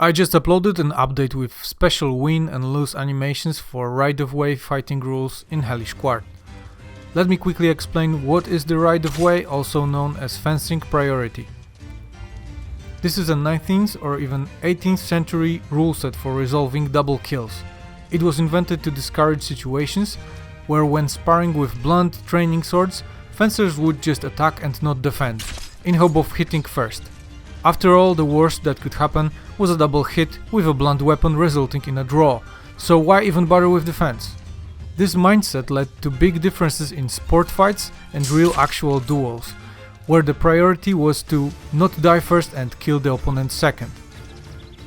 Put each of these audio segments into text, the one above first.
I just uploaded an update with special win and lose animations for right-of-way fighting rules in Hellish Quart. Let me quickly explain what is the right-of-way, also known as fencing priority. This is a 19th or even 18th century rule set for resolving double kills. It was invented to discourage situations where, when sparring with blunt training swords, fencers would just attack and not defend, in hope of hitting first. After all, the worst that could happen was a double hit with a blunt weapon resulting in a draw, so why even bother with defense? This mindset led to big differences in sport fights and real actual duels, where the priority was to not die first and kill the opponent second.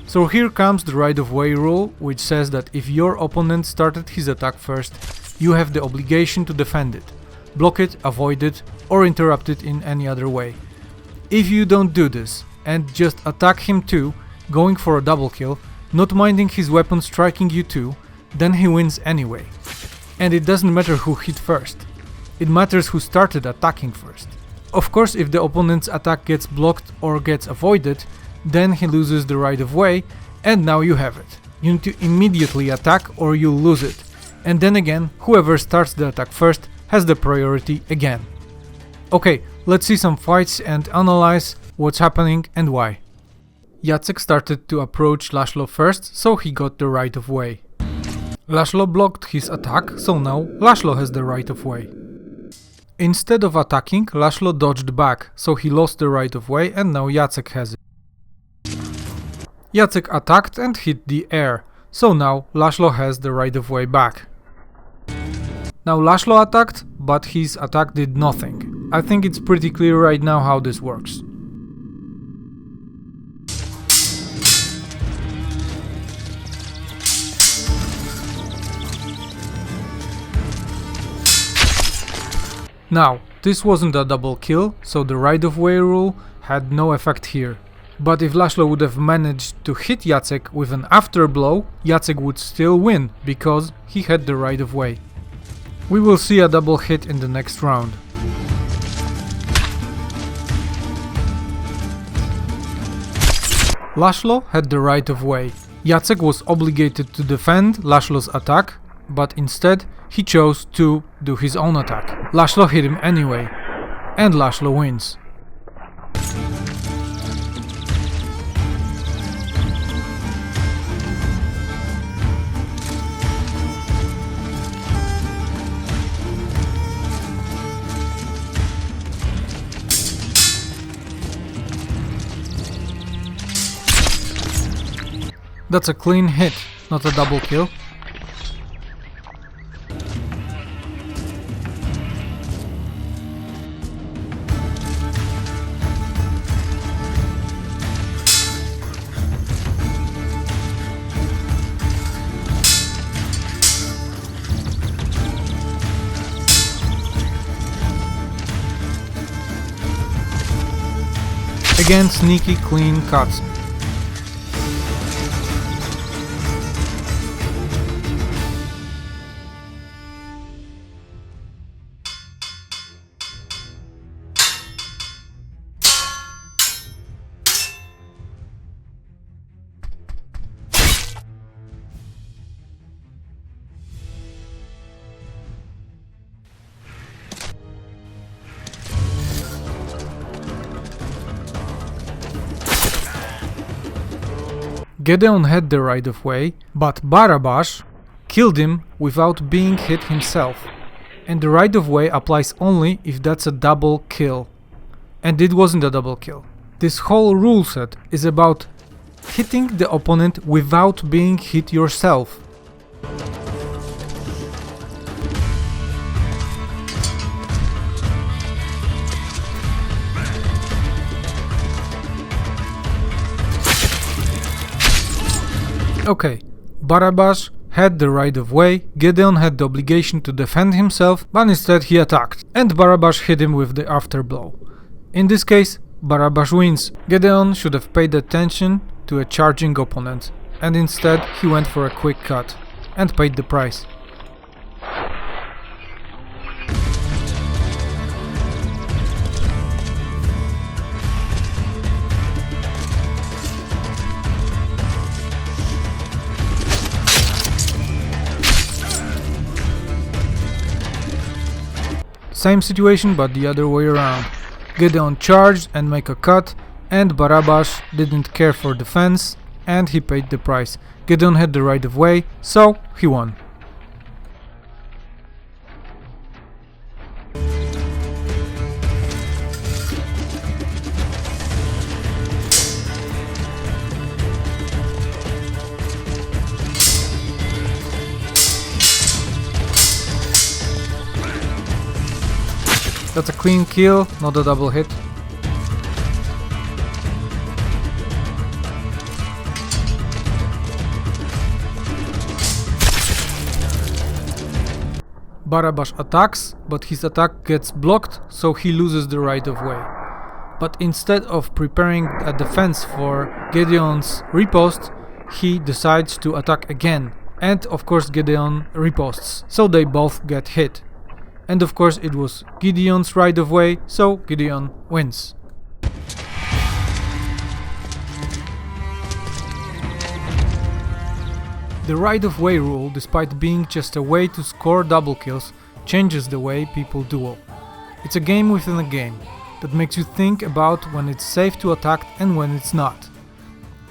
So here comes the right-of-way rule, which says that if your opponent started his attack first, you have the obligation to defend it, block it, avoid it, or interrupt it in any other way. If you don't do this, and just attack him too, going for a double kill, not minding his weapon striking you too, then he wins anyway. And it doesn't matter who hit first. It matters who started attacking first. Of course, if the opponent's attack gets blocked or gets avoided, then he loses the right of way, and now you have it. You need to immediately attack or you'll lose it. And then again, whoever starts the attack first has the priority again. Okay, let's see some fights and analyze what's happening and why. Jacek started to approach Laszlo first, so he got the right of way. Laszlo blocked his attack, so now Laszlo has the right of way. Instead of attacking, Laszlo dodged back, so he lost the right of way and now Jacek has it. Jacek attacked and hit the air, so now Laszlo has the right of way back. Now Laszlo attacked, but his attack did nothing. I think it's pretty clear right now how this works. Now, this wasn't a double kill, so the right-of-way rule had no effect here. But if Laszlo would have managed to hit Jacek with an after blow, Jacek would still win, because he had the right-of-way. We will see a double hit in the next round. Laszlo had the right-of-way. Jacek was obligated to defend Laszlo's attack, but instead he chose to do his own attack. Laszlo hit him anyway, and Laszlo wins. That's a clean hit, not a double kill. Again, sneaky clean cuts. Gedeon had the right of way, but Barabash killed him without being hit himself. And the right of way applies only if that's a double kill. And it wasn't a double kill. This whole rule set is about hitting the opponent without being hit yourself. Okay, Barabash had the right of way, Gedeon had the obligation to defend himself, but instead he attacked, and Barabash hit him with the afterblow. In this case, Barabash wins. Gedeon should have paid attention to a charging opponent, and instead he went for a quick cut, and paid the price. same situation but the other way around. Gideon charged and make a cut, and Barabbas didn't care for defense and he paid the price. Gideon had the right of way, so he won. That's a clean kill, not a double hit. Barabbas attacks, but his attack gets blocked, so he loses the right of way. But instead of preparing a defense for Gideon's riposte, he decides to attack again. And of course Gideon riposts, so they both get hit. And of course it was Gideon's right of way, so Gideon wins. The right of way rule, despite being just a way to score double kills, changes the way people duel. It's a game within a game that makes you think about when it's safe to attack and when it's not.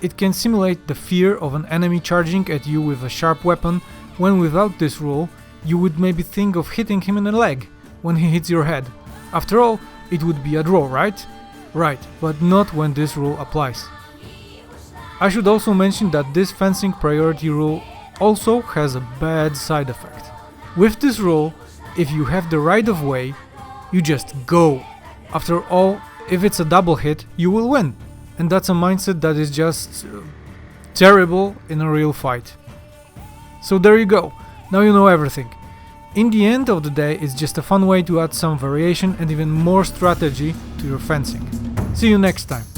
It can simulate the fear of an enemy charging at you with a sharp weapon, when without this rule you would maybe think of hitting him in the leg when he hits your head. After all, it would be a draw, right? Right, but not when this rule applies. I should also mention that this fencing priority rule also has a bad side effect. With this rule, if you have the right of way, you just go. After all, if it's a double hit, you will win. And that's a mindset that is just terrible in a real fight. So there you go. Now you know everything. In the end of the day, it's just a fun way to add some variation and even more strategy to your fencing. See you next time.